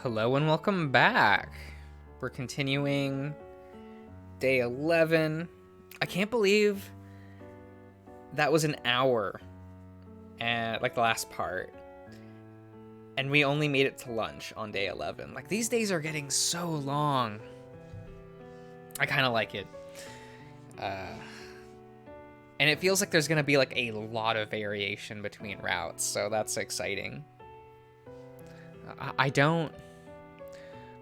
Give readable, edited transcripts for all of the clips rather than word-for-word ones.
Hello and welcome back. We're continuing day 11. I can't believe that was an hour, and like the last part. And we only made it to lunch on day 11. Like, these days are getting so long. I kind of like it. And it feels like there's going to be like a lot of variation between routes, so that's exciting. I don't...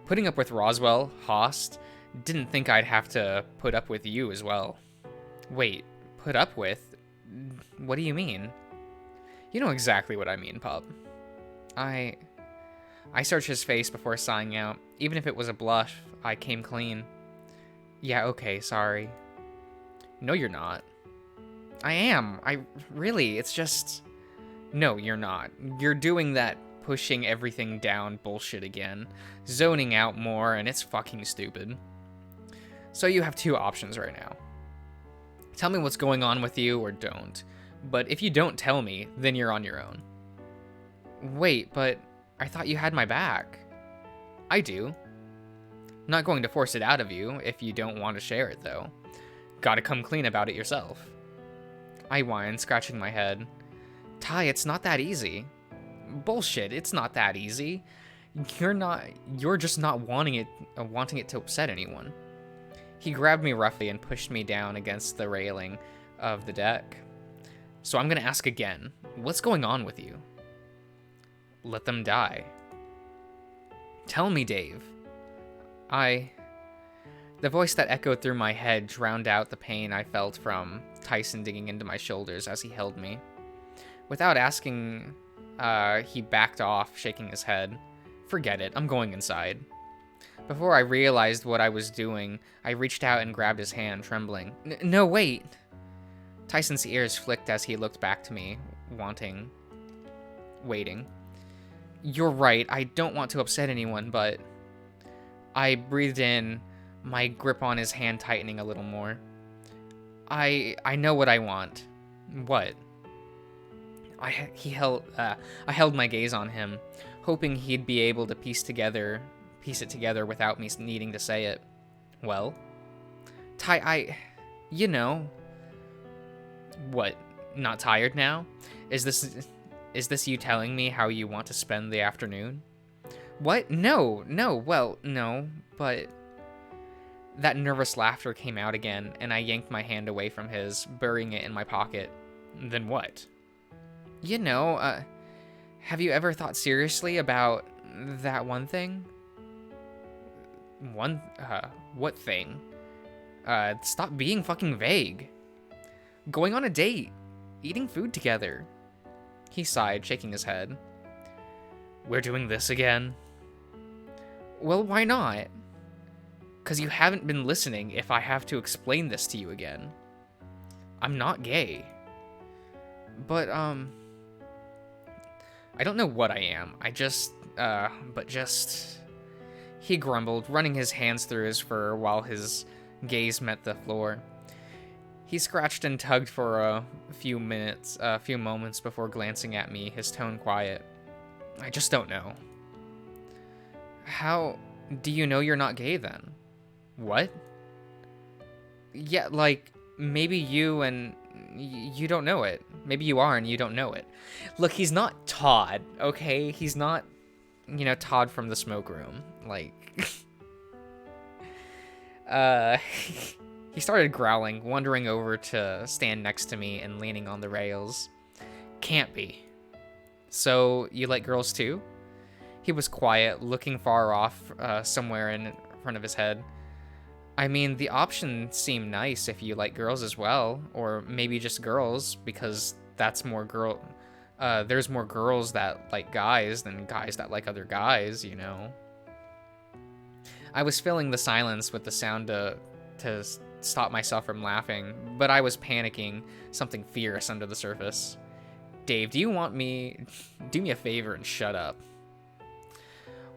Putting up with Roswell, Host, didn't think I'd have to put up with you as well. Wait, put up with? What do you mean? You know exactly what I mean, pup. I searched his face before sighing out. Even if it was a blush, I came clean. Yeah, okay, sorry. No, you're not. I am. It's just... No, you're not. You're doing that pushing everything down bullshit again. Zoning out more, and it's fucking stupid. So you have two options right now. Tell me what's going on with you, or don't. But if you don't tell me, then you're on your own. Wait, but I thought you had my back. I do. I'm not going to force it out of you if you don't want to share it, though. Gotta come clean about it yourself. I whined, scratching my head. Ty, it's not that easy. Bullshit, it's not that easy. You're just not wanting it to upset anyone. He grabbed me roughly and pushed me down against the railing of the deck. So I'm gonna ask again, what's going on with you? Let them die. Tell me, Dave. The voice that echoed through my head drowned out the pain I felt from Tyson digging into my shoulders as he held me. Without asking, he backed off, shaking his head. Forget it, I'm going inside. Before I realized what I was doing, I reached out and grabbed his hand, trembling. No, wait! Tyson's ears flicked as he looked back to me, waiting. You're right, I don't want to upset anyone, but... I breathed in, my grip on his hand tightening a little more. I know what I want. What? I held my gaze on him, hoping he'd be able to piece it together without me needing to say it. Well? Ty, you know. What? Not tired now? Is this you telling me how you want to spend the afternoon? What? No, well, no, but... That nervous laughter came out again, and I yanked my hand away from his, burying it in my pocket. Then what? You know, have you ever thought seriously about that one thing? What thing? Stop being fucking vague. Going on a date. Eating food together. He sighed, shaking his head. We're doing this again? Well, why not? 'Cause you haven't been listening if I have to explain this to you again. I'm not gay. But, I don't know what I am. He grumbled, running his hands through his fur while his gaze met the floor. He scratched and tugged for a few moments before glancing at me, his tone quiet. I just don't know. How do you know you're not gay then? What? Yeah, like, maybe you don't know it. Maybe you are and you don't know it. Look, he's not Todd, okay? He's not, Todd from the smoke room. Like, he started growling, wandering over to stand next to me and leaning on the rails. Can't be. So, you like girls too? He was quiet, looking far off, somewhere in front of his head. I mean, the option seemed nice if you like girls as well, or maybe just girls, because there's more girls that like guys than guys that like other guys, you know? I was filling the silence with the sound to stop myself from laughing, but I was panicking, something fierce under the surface. Dave, do me a favor and shut up.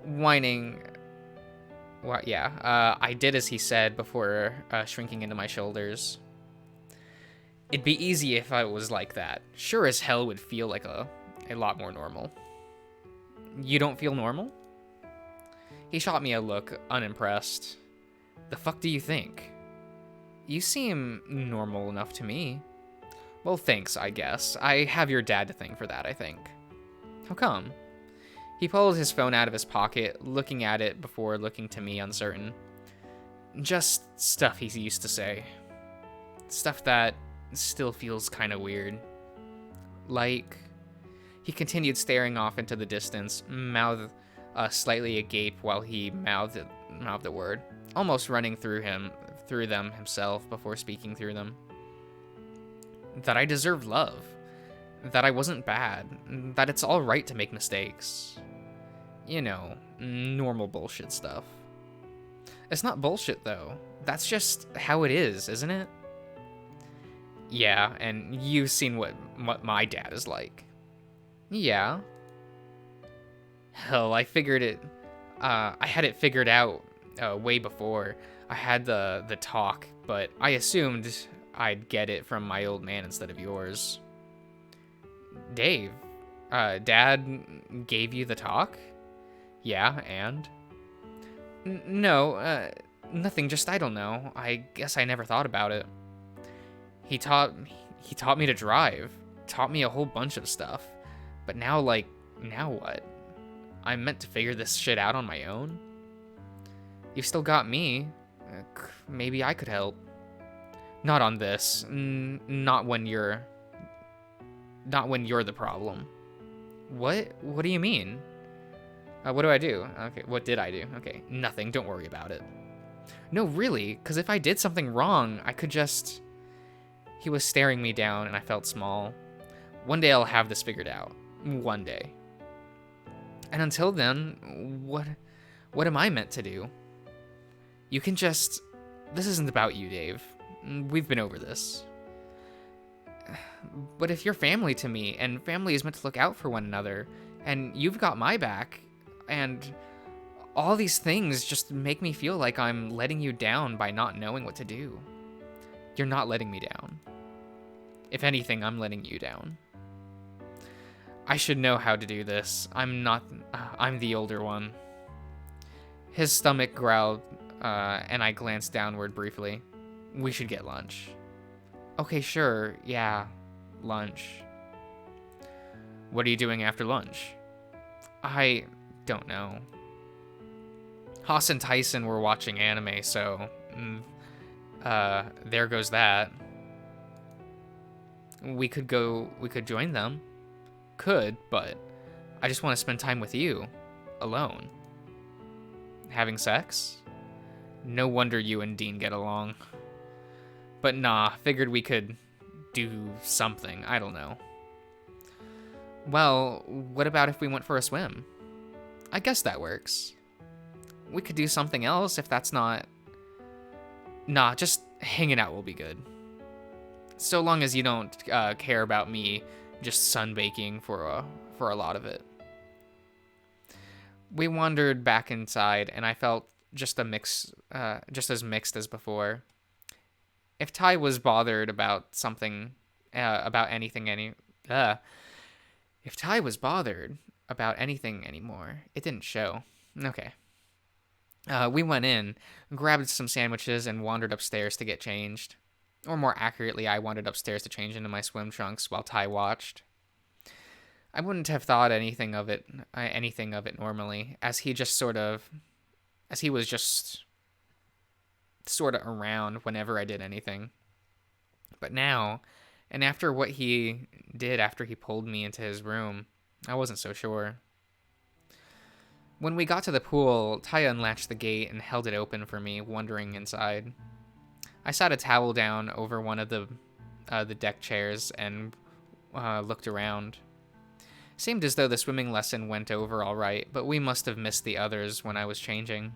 Whining... Well, yeah, I did as he said before shrinking into my shoulders. It'd be easy if I was like that. Sure as hell would feel like a lot more normal. You don't feel normal? He shot me a look, unimpressed. The fuck do you think? You seem normal enough to me. Well, thanks, I guess. I have your dad to thank for that, I think. How come? He pulled his phone out of his pocket, looking at it before looking to me, uncertain. Just stuff he used to say. Stuff that still feels kind of weird. Like... He continued staring off into the distance, mouth slightly agape while he mouthed the word, almost running through them himself before speaking through them. That I deserved love. That I wasn't bad. That it's all right to make mistakes. You know, normal bullshit stuff. It's not bullshit, though. That's just how it is, isn't it? Yeah, and you've seen what my dad is like. Yeah. Hell, I figured it... I had it figured out way before. I had the talk, but I assumed I'd get it from my old man instead of yours. Dave, Dad gave you the talk? Yeah, and? No, nothing, just I don't know. I guess I never thought about it. He taught me to drive. Taught me a whole bunch of stuff. But now, like, now what? I'm meant to figure this shit out on my own? You've still got me. Maybe I could help. Not on this. Not when you're the problem. What? What do you mean? What do I do? Okay, what did I do? Okay, nothing. Don't worry about it. No, really, because if I did something wrong, I could just... He was staring me down, and I felt small. One day I'll have this figured out. One day. And until then, what am I meant to do? You can just... This isn't about you, Dave. We've been over this. But if you're family to me, and family is meant to look out for one another, and you've got my back, and all these things just make me feel like I'm letting you down by not knowing what to do. You're not letting me down. If anything, I'm letting you down. I should know how to do this. I'm the older one. His stomach growled, and I glanced downward briefly. We should get lunch. Okay, sure, yeah, lunch. What are you doing after lunch? I don't know. Haas and Tyson were watching anime, so, there goes that. We could join them. Could, but I just want to spend time with you, alone. Having sex? No wonder you and Dean get along. But nah, figured we could do something, I don't know. Well, what about if we went for a swim? I guess that works. We could do something else if that's not... Nah, just hanging out will be good. So long as you don't care about me just sunbaking for a lot of it. We wandered back inside, and I felt just as mixed as before. If Ty was bothered about something, if Ty was bothered about anything anymore, it didn't show. Okay. We went in, grabbed some sandwiches, and wandered upstairs to get changed. Or more accurately, I wandered upstairs to change into my swim trunks while Ty watched. I wouldn't have thought anything of it normally, as he was just sort of around whenever I did anything. But now, and after what he did after he pulled me into his room, I wasn't so sure. When we got to the pool, Ty unlatched the gate and held it open for me, wandering inside. I sat a towel down over one of the deck chairs and looked around. Seemed as though the swimming lesson went over all right, but we must have missed the others when I was changing.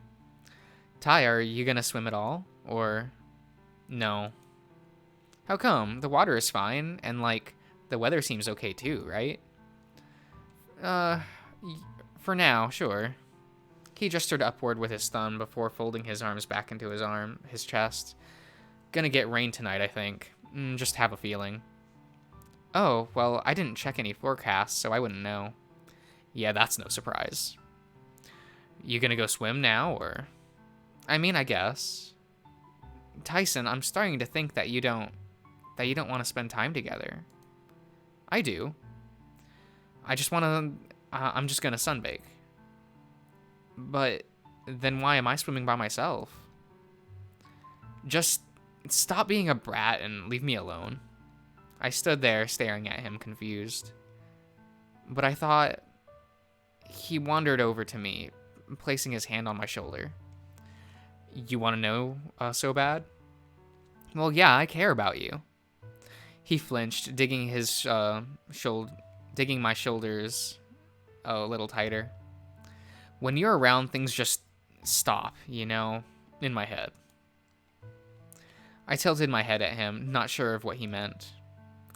Ty, are you gonna swim at all? Or... No. How come? The water is fine, and, like, the weather seems okay too, right? For now, sure. He gestured upward with his thumb before folding his arms back into his chest. Gonna get rain tonight, I think. Just have a feeling. Oh, well, I didn't check any forecasts, so I wouldn't know. Yeah, that's no surprise. You gonna go swim now, or? I mean, I guess. Tyson, I'm starting to think that you don't want to spend time together. I do. I just want to, I'm just gonna sunbake. But then why am I swimming by myself? Just stop being a brat and leave me alone. I stood there staring at him, confused. But I thought he wandered over to me, placing his hand on my shoulder. You want to know so bad? Well, yeah, I care about you. He flinched, digging my shoulders a little tighter. When you're around, things just stop, in my head. I tilted my head at him, not sure of what he meant.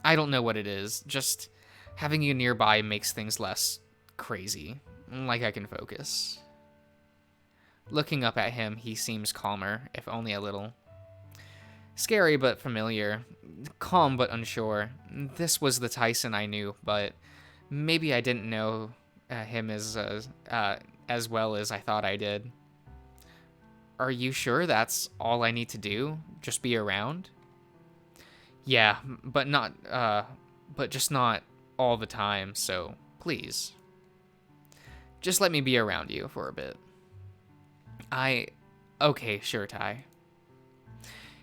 I don't know what it is, just having you nearby makes things less crazy, like I can focus. Looking up at him, he seems calmer, if only a little. Scary but familiar, calm but unsure. This was the Tyson I knew, but maybe I didn't know him as well as I thought I did. Are you sure that's all I need to do? Just be around? Yeah, but just not all the time, so please. Just let me be around you for a bit. Okay, sure, Ty.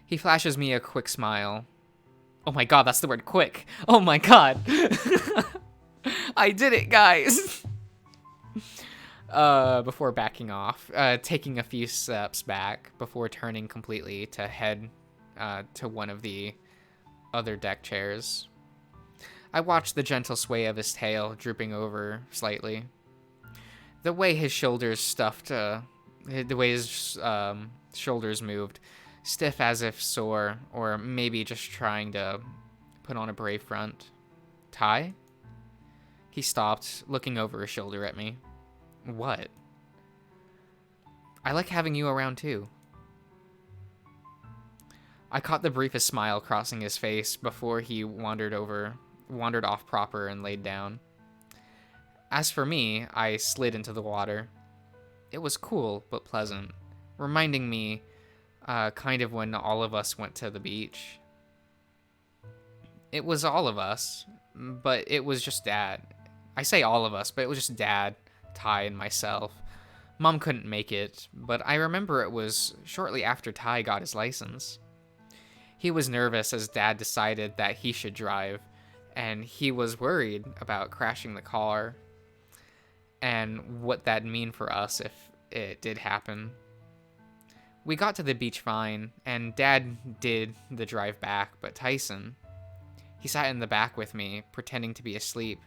He flashes me a quick smile. Oh my god, that's the word quick. Oh my god. I did it, guys. Before backing off, taking a few steps back before turning completely to head to one of the other deck chairs. I watched the gentle sway of his tail drooping over slightly. The way his shoulders shoulders moved, stiff as if sore, or maybe just trying to put on a brave front. Ty? He stopped, looking over his shoulder at me. What? I like having you around too. I caught the briefest smile crossing his face before he wandered off proper and laid down. As for me, I slid into the water. It was cool but pleasant, reminding me kind of when all of us went to the beach. It was all of us, but it was just Dad. I say all of us, but it was just Dad, Ty, and myself. Mom couldn't make it, but I remember it was shortly after Ty got his license. He was nervous as Dad decided that he should drive, and he was worried about crashing the car and what that'd mean for us if it did happen. We got to the beach fine, and Dad did the drive back, but Tyson, he sat in the back with me, pretending to be asleep,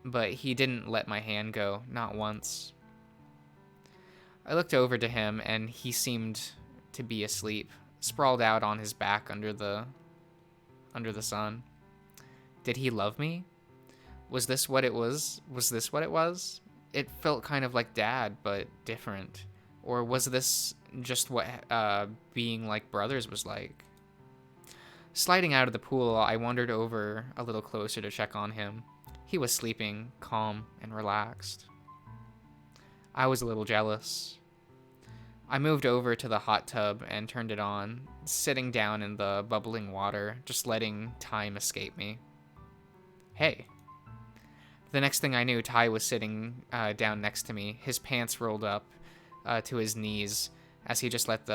but he didn't let my hand go, not once. I looked over to him, and he seemed to be asleep, sprawled out on his back under the sun. Did he love me? Was this what it was? It felt kind of like Dad, but different. Or was this just what being like brothers was like? Sliding out of the pool, I wandered over a little closer to check on him. He was sleeping, calm and relaxed. I was a little jealous. I moved over to the hot tub and turned it on, sitting down in the bubbling water, just letting time escape me. Hey. The next thing I knew, Ty was sitting down next to me, his pants rolled up to his knees as he just let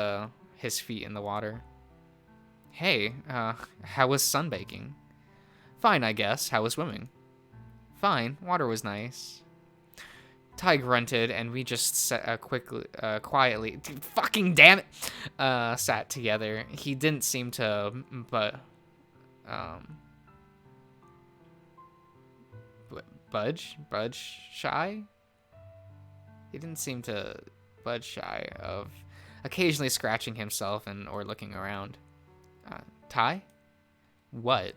his feet in the water. Hey, how was sunbaking? Fine, I guess. How was swimming? Fine, water was nice. Ty grunted, and we just quietly, fucking damn it, sat together. He didn't seem to, budge shy? He didn't seem to budge shy of occasionally scratching himself or looking around. Ty? What?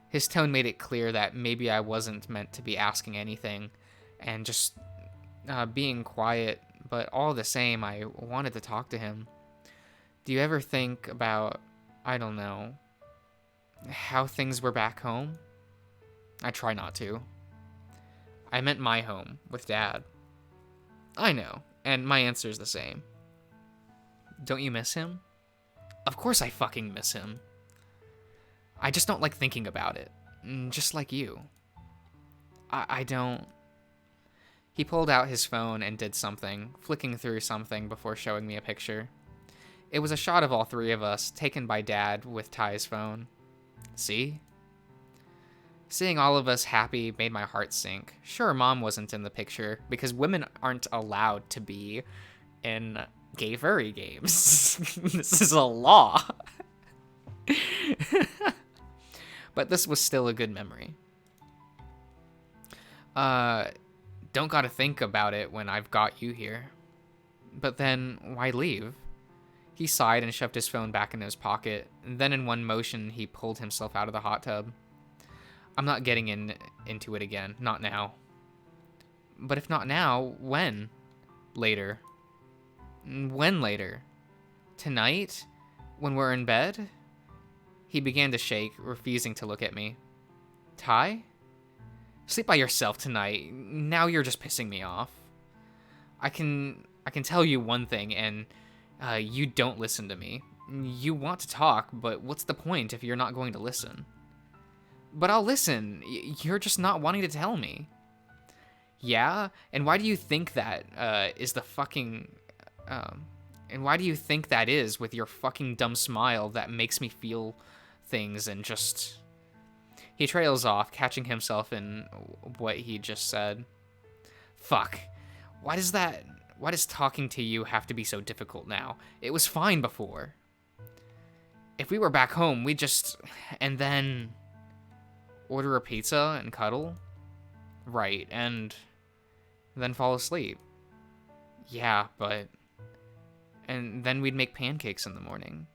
His tone made it clear that maybe I wasn't meant to be asking anything and just being quiet, but all the same, I wanted to talk to him. Do you ever think about, I don't know, how things were back home? I try not to. I meant my home, with Dad. I know, and my answer is the same. Don't you miss him? Of course I fucking miss him. I just don't like thinking about it. Just like you. I don't... He pulled out his phone and did something, flicking through something before showing me a picture. It was a shot of all three of us, taken by Dad with Ty's phone. See? Seeing all of us happy made my heart sink. Sure, Mom wasn't in the picture, because women aren't allowed to be in gay furry games. This is a law. But this was still a good memory. Don't gotta think about it when I've got you here. But then, why leave? He sighed and shoved his phone back in his pocket. And then in one motion, he pulled himself out of the hot tub. I'm not getting into it again. Not now. But if not now, when? Later. When later? Tonight? When we're in bed? He began to shake, refusing to look at me. Ty? Sleep by yourself tonight. Now you're just pissing me off. I can tell you one thing, and you don't listen to me. You want to talk, but what's the point if you're not going to listen? But I'll listen. You're just not wanting to tell me. Yeah? And why do you think that is the fucking... and why do you think that is with your fucking dumb smile that makes me feel things and just... He trails off, catching himself in what he just said. Fuck. Why does talking to you have to be so difficult now? It was fine before. If we were back home, we'd just... And then... Order a pizza and cuddle? Right, and... Then fall asleep. Yeah, but... And then we'd make pancakes in the morning.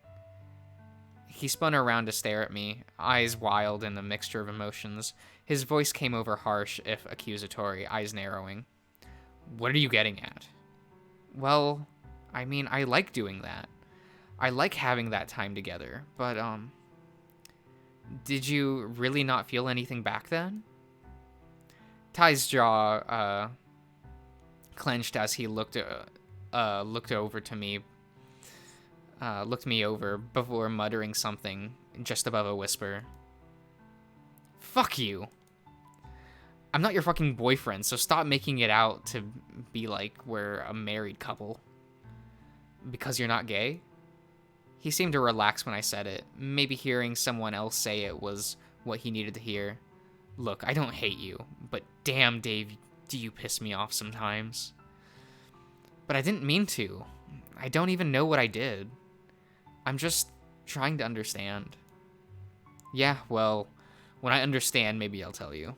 He spun around to stare at me, eyes wild in a mixture of emotions. His voice came over harsh, if accusatory, eyes narrowing. What are you getting at? Well, I mean, I like doing that. I like having that time together, but, did you really not feel anything back then? Ty's jaw, clenched as he looked over to me, looked me over before muttering something just above a whisper. Fuck you. I'm not your fucking boyfriend, so stop making it out to be like we're a married couple. Because you're not gay? He seemed to relax when I said it. Maybe hearing someone else say it was what he needed to hear. Look, I don't hate you, but damn, Dave, do you piss me off sometimes. But I didn't mean to. I don't even know what I did. I'm just trying to understand. Yeah, well, when I understand, maybe I'll tell you.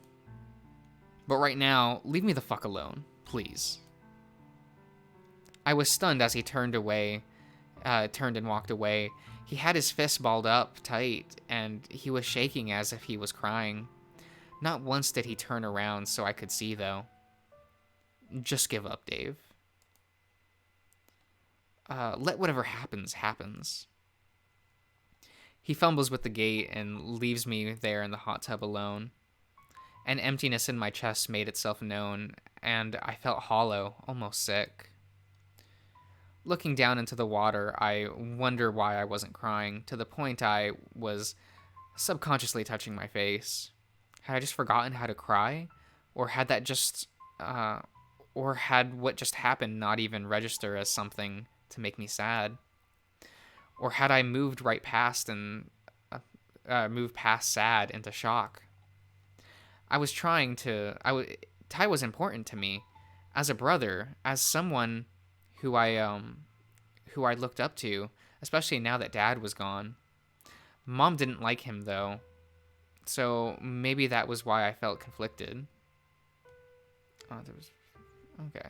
But right now, leave me the fuck alone, please. I was stunned as he turned and walked away. He had his fist balled up tight, and he was shaking as if he was crying. Not once did he turn around so I could see, though. Just give up, Dave. Let whatever happens, happens. He fumbles with the gate and leaves me there in the hot tub alone. An emptiness in my chest made itself known, and I felt hollow, almost sick. Looking down into the water, I wonder why I wasn't crying, to the point I was subconsciously touching my face. Had I just forgotten how to cry? Or had that just... or had what just happened not even register as something to make me sad? Or had I moved right past and... moved past sad into shock? I was trying to... Ty was important to me. As a brother, as someone who I looked up to, especially now that Dad was gone. Mom didn't like him, though, so maybe that was why I felt conflicted. Okay.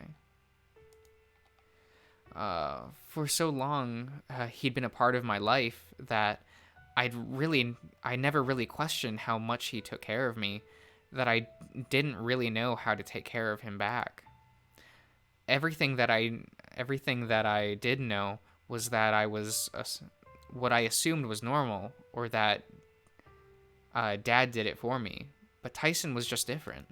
For so long, he'd been a part of my life that I never really questioned how much he took care of me, that I didn't really know how to take care of him back. Everything that I did know was that I was what I assumed was normal, or that Dad did it for me. But Tyson was just different.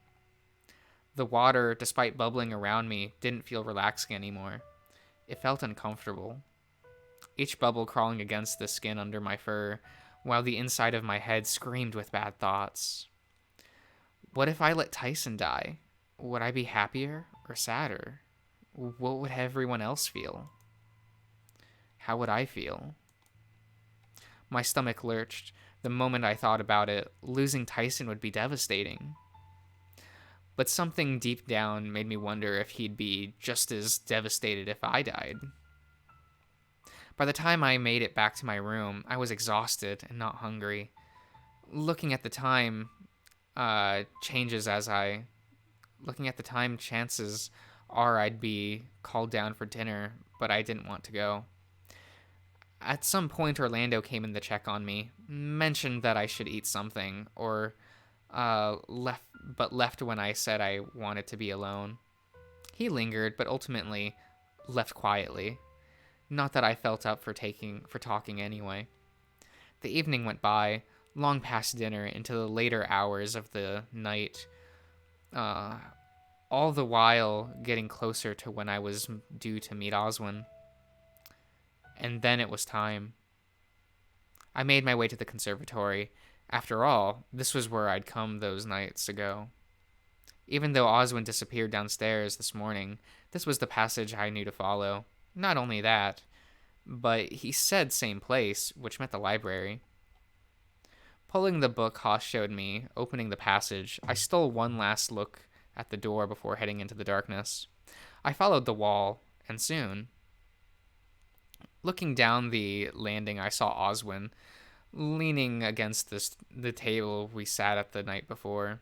The water, despite bubbling around me, didn't feel relaxing anymore. It felt uncomfortable. Each bubble crawling against the skin under my fur, while the inside of my head screamed with bad thoughts. What if I let Tyson die? Would I be happier or sadder? What would everyone else feel? How would I feel? My stomach lurched. The moment I thought about it, losing Tyson would be devastating. But something deep down made me wonder if he'd be just as devastated if I died. By the time I made it back to my room, I was exhausted and not hungry. Looking at the time, chances are I'd be called down for dinner, but I didn't want to go. At some point, Orlando came in to check on me, mentioned that I should eat something, or left when I said I wanted to be alone. He lingered, but ultimately left quietly. Not that I felt up for talking anyway. The evening went by, long past dinner, into the later hours of the night, all the while getting closer to when I was due to meet Oswin. And then it was time. I made my way to the conservatory. After all, this was where I'd come those nights ago. Even though Oswin disappeared downstairs this morning, this was the passage I knew to follow. Not only that, but he said same place, which meant the library. Pulling the book Haas showed me, opening the passage, I stole one last look at the door before heading into the darkness. I followed the wall, and soon, looking down the landing, I saw Oswin leaning against the table we sat at the night before,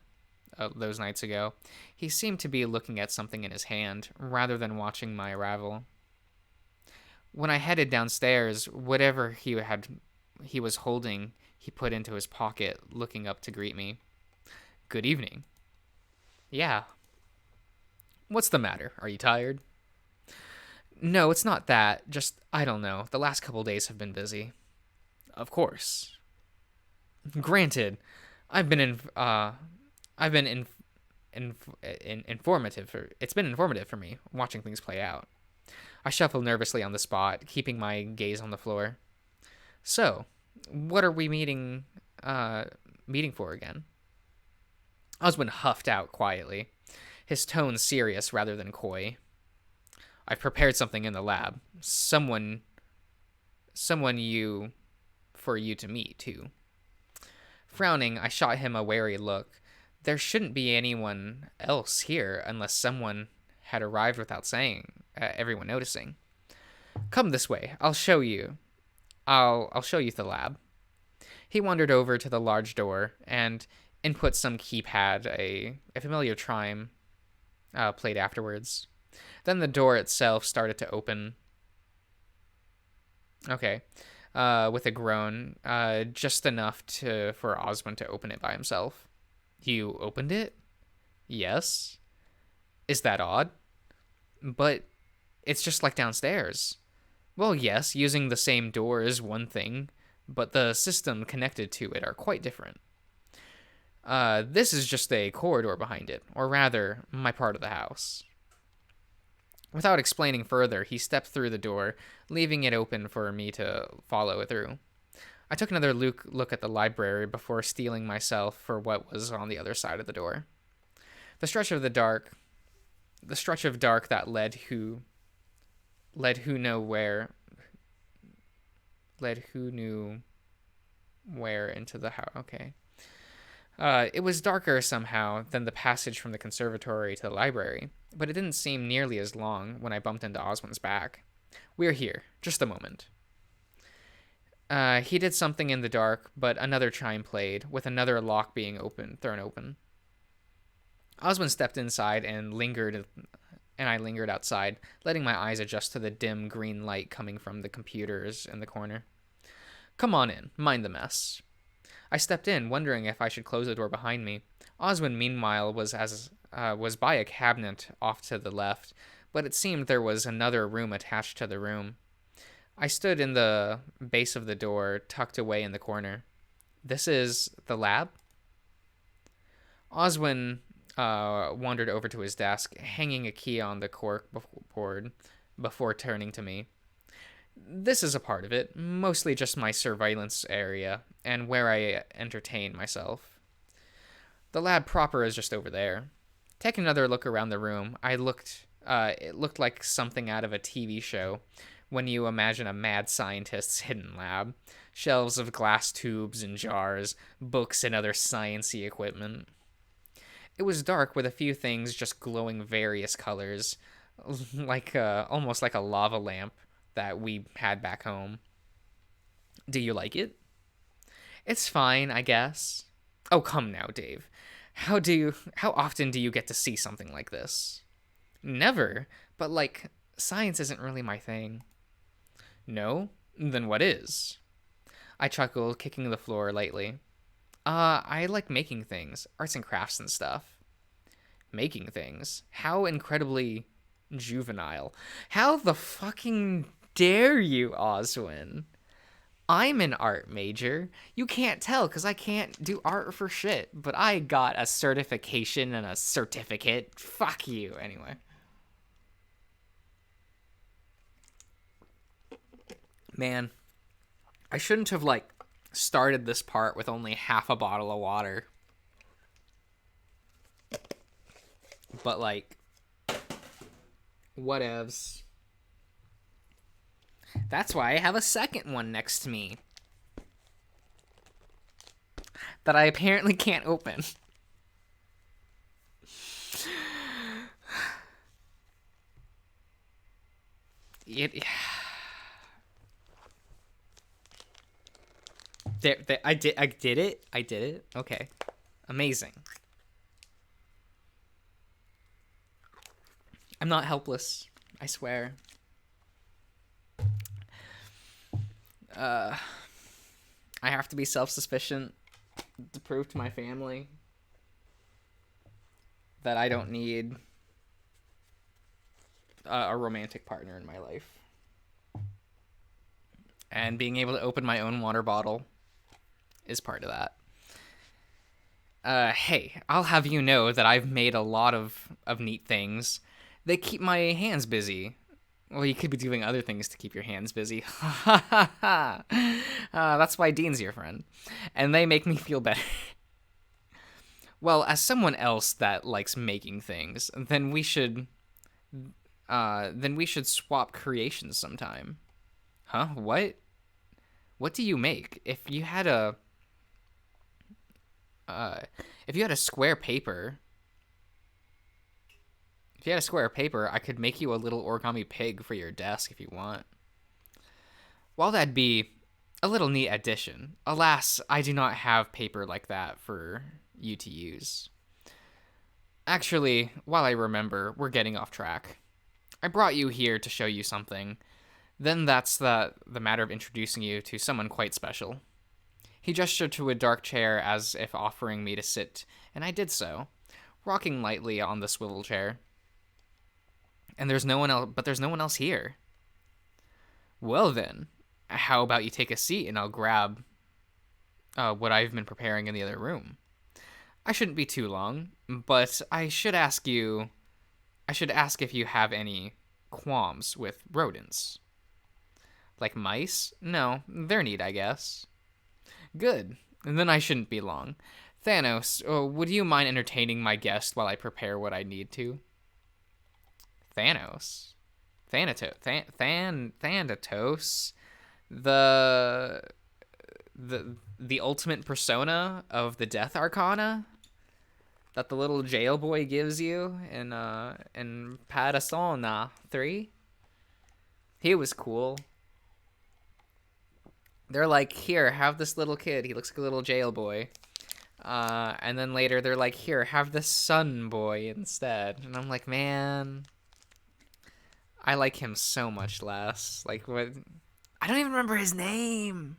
those nights ago. He seemed to be looking at something in his hand, rather than watching my arrival. When I headed downstairs, whatever he was holding, he put into his pocket, looking up to greet me. Good evening. Yeah. What's the matter? Are you tired? No, it's not that. Just, I don't know. The last couple days have been busy. Of course. Granted, I've been informative it's been informative for me, watching things play out. I shuffled nervously on the spot, keeping my gaze on the floor. So, what are we meeting for again? Oswin huffed out quietly, his tone serious rather than coy. I've prepared something in the lab. Someone for you to meet, too. Frowning, I shot him a wary look. There shouldn't be anyone else here unless someone had arrived without everyone noticing. Come this way. I'll show you. I'll show you the lab. He wandered over to the large door and input some keypad, a familiar chime played afterwards. Then the door itself started to open. Okay. With a groan, just enough for Oswin to open it by himself. You opened it? Yes. Is that odd? But it's just like downstairs. Well, yes, using the same door is one thing, but the system connected to it are quite different. This is just a corridor behind it, or rather, my part of the house. Without explaining further, he stepped through the door, leaving it open for me to follow it through. I took another look at the library before steeling myself for what was on the other side of the door. The stretch of dark that led who knew where into the house. Okay. It was darker somehow than the passage from the conservatory to the library, but it didn't seem nearly as long when I bumped into Oswin's back. We're here. Just a moment. He did something in the dark, but another chime played, with another lock being thrown open. Oswin stepped inside and I lingered outside, letting my eyes adjust to the dim green light coming from the computers in the corner. Come on in. Mind the mess. I stepped in, wondering if I should close the door behind me. Oswin, meanwhile, was by a cabinet off to the left, but it seemed there was another room attached to the room. I stood in the base of the door, tucked away in the corner. This is the lab? Oswin wandered over to his desk, hanging a key on the cork board before turning to me. This is a part of it, mostly just my surveillance area and where I entertain myself. The lab proper is just over there. Take another look around the room. It looked like something out of a TV show when you imagine a mad scientist's hidden lab. Shelves of glass tubes and jars, books and other sciencey equipment. It was dark with a few things just glowing various colors, almost like a lava lamp that we had back home. Do you like it? It's fine, I guess. Oh, come now, Dave. How often do you get to see something like this? Never, but science isn't really my thing. No? Then what is? I chuckled, kicking the floor lightly. I like making things, arts and crafts and stuff. Making things? How incredibly juvenile. How the fucking dare you, Oswin? I'm an art major. You can't tell because I can't do art for shit, but I got a certification and a certificate. Fuck you, anyway. Man, I shouldn't have, started this part with only half a bottle of water. But, whatevs. That's why I have a second one next to me that I apparently can't open. I did it. Okay. Amazing. I'm not helpless. I swear. I have to be self-sufficient to prove to my family that I don't need a romantic partner in my life. And being able to open my own water bottle is part of that. Hey, I'll have you know that I've made a lot of neat things. They keep my hands busy. Well, you could be doing other things to keep your hands busy. That's why Dean's your friend. And they make me feel better. Well, as someone else that likes making things, then we should swap creations sometime. Huh? What? What do you make? If you had a square paper, I could make you a little origami pig for your desk if you want. While that'd be a little neat addition, alas, I do not have paper like that for you to use. Actually, while I remember, we're getting off track. I brought you here to show you something. Then that's the matter of introducing you to someone quite special. He gestured to a dark chair as if offering me to sit, and I did so, rocking lightly on the swivel chair. And there's no one else here. Well then, how about you take a seat and I'll grab what I've been preparing in the other room. I shouldn't be too long, but I should ask if you have any qualms with rodents. Like mice? No, they're neat, I guess. Good. And then I shouldn't be long. Thanos, would you mind entertaining my guest while I prepare what I need to? Thanatos? The ultimate persona of the Death Arcana that the little jail boy gives you in Persona 3. He was cool. They're like, here, have this little kid. He looks like a little jail boy. And then later they're like, here, have this sun boy instead. And I'm like, man, I like him so much less. Like, what? I don't even remember his name.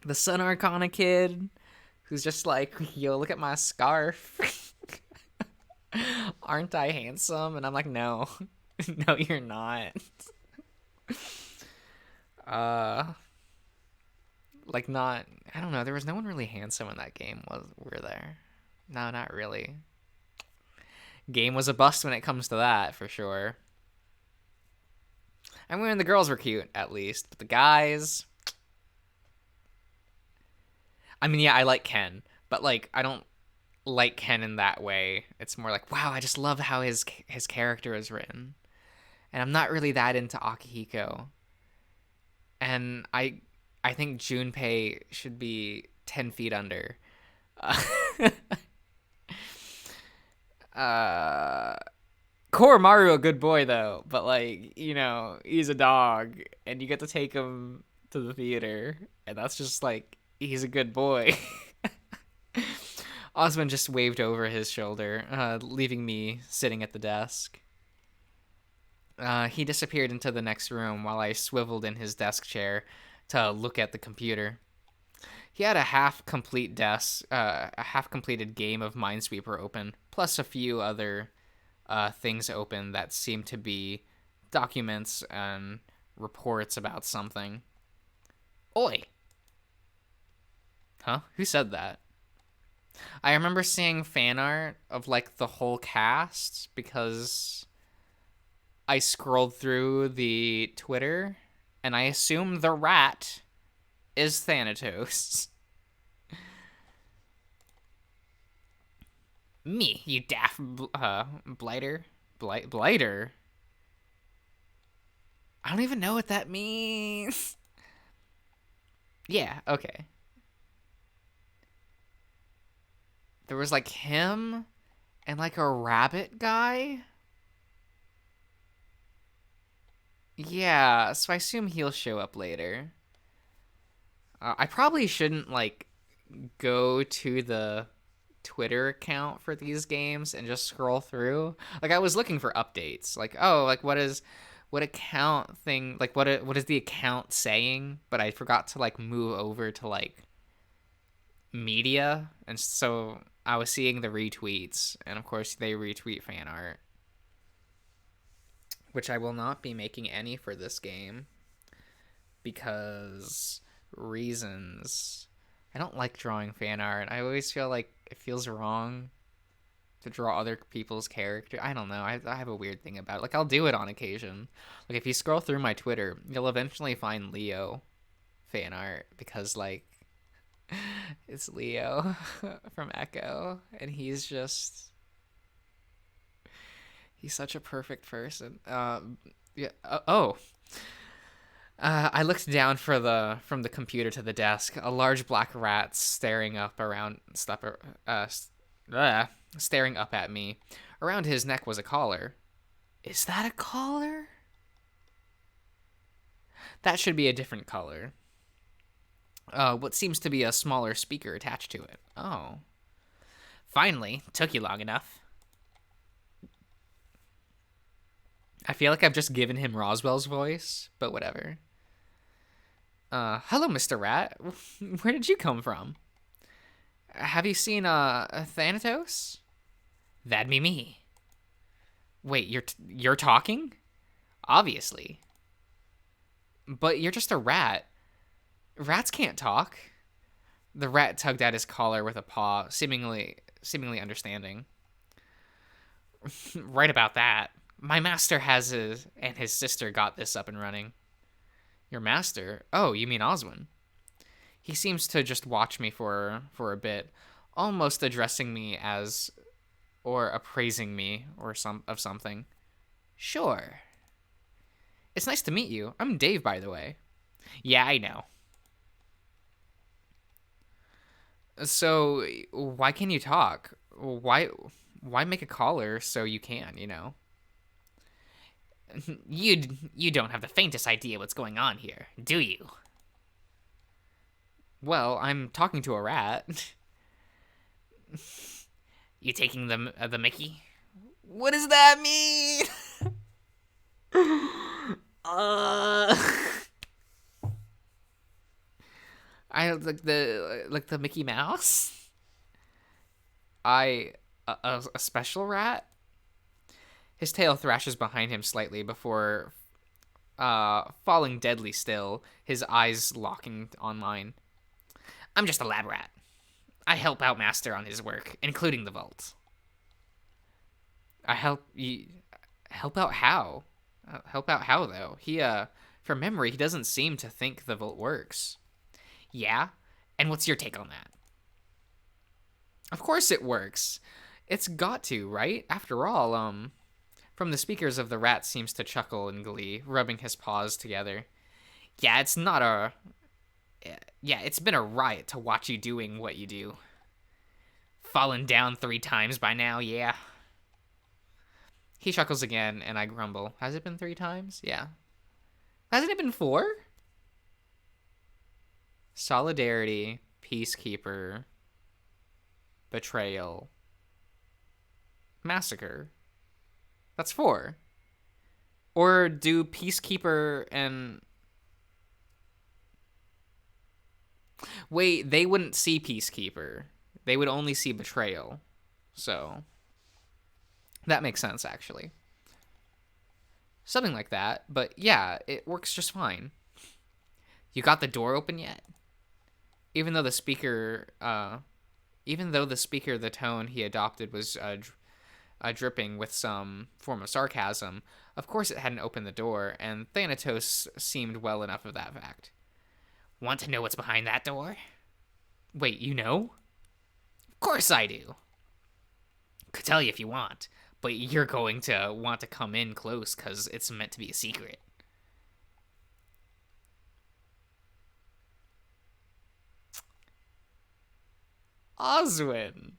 The Sun Arcana kid who's just like, yo, look at my scarf. Aren't I handsome? And I'm like, no. No, you're not. Not, I don't know, there was no one really handsome in that game, were there? No, not really. Game was a bust when it comes to that, for sure. I mean, the girls were cute, at least. But the guys... I mean, yeah, I like Ken. But, like, I don't like Ken in that way. It's more like, wow, I just love how his character is written. And I'm not really that into Akihiko. And I think Junpei should be 10 feet under. Uh, Koromaru a good boy though, but like, you know, he's a dog and you get to take him to the theater and that's just like he's a good boy. Oswin just waved over his shoulder, leaving me sitting at the desk. He disappeared into the next room while I swiveled in his desk chair to look at the computer. He had a half-completed game of Minesweeper open, plus a few other things open that seemed to be documents and reports about something. Oi! Huh? Who said that? I remember seeing fan art of like the whole cast because I scrolled through the Twitter and I assumed the rat is Thanatos. Me, you daft blighter. Blighter? I don't even know what that means. Yeah, okay. There was like him and like a rabbit guy. Yeah, so I assume he'll show up later. I probably shouldn't like go to the Twitter account for these games and just scroll through. Like I was looking for updates. Like, oh, like what account thing, like what is the account saying? But I forgot to like move over to like media, and so I was seeing the retweets, and of course they retweet fan art, which I will not be making any for this game because reasons. I don't like drawing fan art. I always feel like it feels wrong to draw other people's character. I don't know. I have a weird thing about it. Like, I'll do it on occasion. Like, if you scroll through my Twitter, you'll eventually find Leo fan art because, like, it's Leo from Echo, and he's such a perfect person. Yeah. I looked down from the computer to the desk. A large black rat staring up at me. Around his neck was a collar. Is that a collar? That should be a different color. What seems to be a smaller speaker attached to it. Oh. Finally, took you long enough. I feel like I've just given him Roswell's voice, but whatever. Hello, Mr. Rat. Where did you come from? Have you seen, Thanatos? That'd be me. Wait, you're talking? Obviously. But you're just a rat. Rats can't talk. The rat tugged at his collar with a paw, seemingly understanding. Right about that. My master and his sister got this up and running. Your master? Oh, you mean Oswin? He seems to just watch me for a bit, almost addressing me as, or appraising me, or something. Sure. It's nice to meet you. I'm Dave, by the way. Yeah, I know. So, why can you talk? Why make a collar so you can, you know? You don't have the faintest idea what's going on here, do you? Well, I'm talking to a rat. You taking the Mickey? What does that mean? I like the Mickey Mouse. A special rat. His tail thrashes behind him slightly before falling deadly still, his eyes locking on mine. I'm just a lab rat. I help out Master on his work, including the vault. I help you. Help out how? Help out how though? From memory, he doesn't seem to think the vault works. Yeah, and what's your take on that? Of course it works. It's got to, right? After all, from the speakers of the rat seems to chuckle in glee, rubbing his paws together. Yeah, it's not a. Yeah, it's been a riot to watch you doing what you do. Fallen down 3 times by now, yeah. He chuckles again, and I grumble. Has it been 3 times? Yeah. Hasn't it been 4? Solidarity, peacekeeper, betrayal, massacre. That's 4. Or do peacekeeper and... Wait, they wouldn't see peacekeeper. They would only see betrayal. So... that makes sense, actually. Something like that, but yeah, it works just fine. You got the door open yet? Even though the speaker, the tone he adopted was dripping with some form of sarcasm, of course it hadn't opened the door, and Thanatos seemed well enough of that fact. Want to know what's behind that door? Wait, you know? Of course I do. Could tell you if you want, but you're going to want to come in close because it's meant to be a secret. Oswin,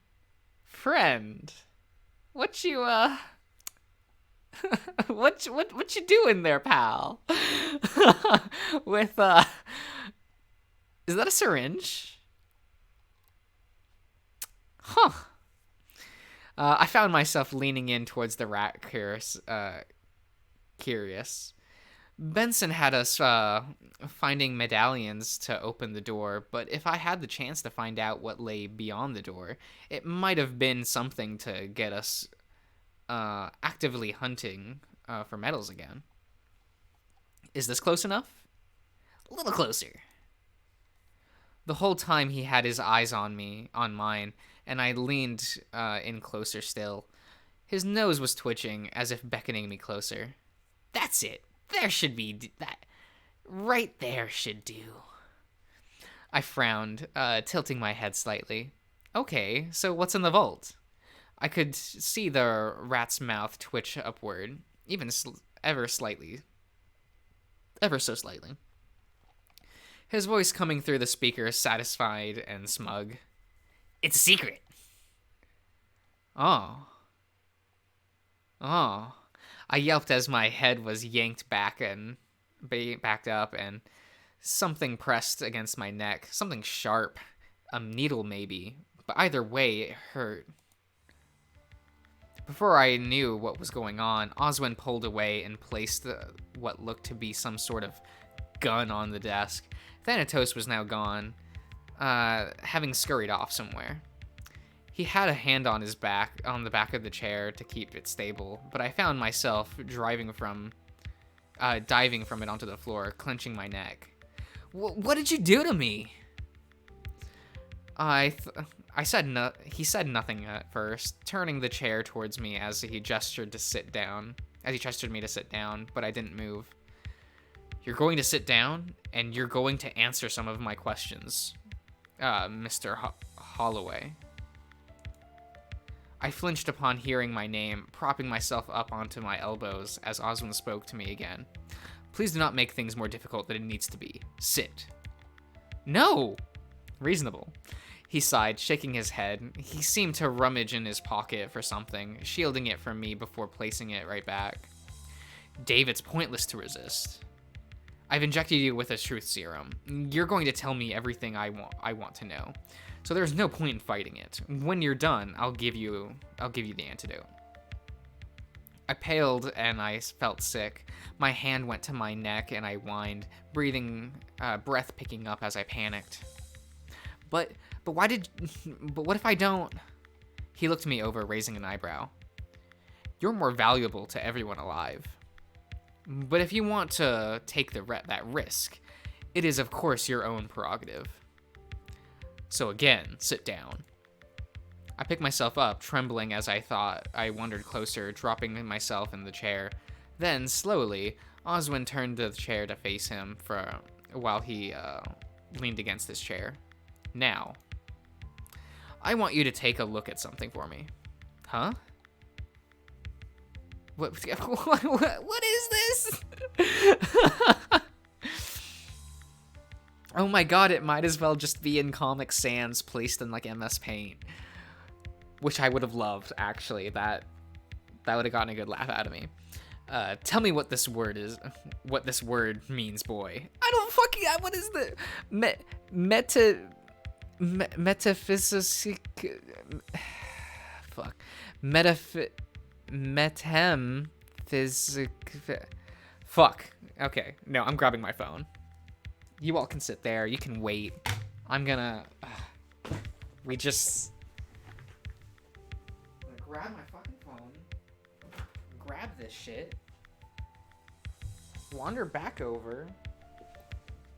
friend, what you what you doing there, pal? With is that a syringe? Huh. I found myself leaning in towards the rat, curious. Benson had us finding medallions to open the door, but if I had the chance to find out what lay beyond the door, it might have been something to get us actively hunting for medals again. Is this close enough? A little closer. The whole time he had his eyes on mine, and I leaned in closer still. His nose was twitching, as if beckoning me closer. That's it. There should be that. Right there should do. I frowned, tilting my head slightly. Okay, so what's in the vault? I could see the rat's mouth twitch upward, even ever so slightly. His voice coming through the speaker, satisfied and smug. It's a secret. Oh. I yelped as my head was yanked backed up, and something pressed against my neck. Something sharp. A needle, maybe. But either way, it hurt. Before I knew what was going on, Oswin pulled away and placed what looked to be some sort of gun on the desk. Thanatos was now gone, having scurried off somewhere. He had a hand on the back of the chair to keep it stable, but I found myself diving from it onto the floor, clenching my neck. What did you do to me? He said nothing at first, turning the chair towards me as he gestured me to sit down, but I didn't move. You're going to sit down, and you're going to answer some of my questions, Mr. Holloway. I flinched upon hearing my name, propping myself up onto my elbows as Oswin spoke to me again. Please do not make things more difficult than it needs to be. Sit. No! Reasonable. He sighed, shaking his head. He seemed to rummage in his pocket for something, shielding it from me before placing it right back. Dave, it's pointless to resist. I've injected you with a truth serum. You're going to tell me everything I want to know. So there's no point in fighting it. When you're done, I'll give you the antidote. I paled and I felt sick. My hand went to my neck and I whined, breath picking up as I panicked. But what if I don't? He looked me over, raising an eyebrow. You're more valuable to everyone alive. But if you want to take that risk, it is of course your own prerogative. So again, sit down. I picked myself up, trembling as I thought. I wandered closer, dropping myself in the chair. Then, slowly, Oswin turned the chair to face him while he leaned against his chair. Now, I want you to take a look at something for me. Huh? What is this? Oh my god, it might as well just be in Comic Sans placed in like MS Paint. Which I would have loved, actually. That would have gotten a good laugh out of me. Tell me what this word is. What this word means, boy. I don't fucking... What is the... Metaphysic... Fuck. Metemphysic... Fuck. Okay. No, I'm grabbing my phone. You all can sit there. You can wait. I'm gonna... we just... I'm gonna grab my fucking phone. Grab this shit. Wander back over.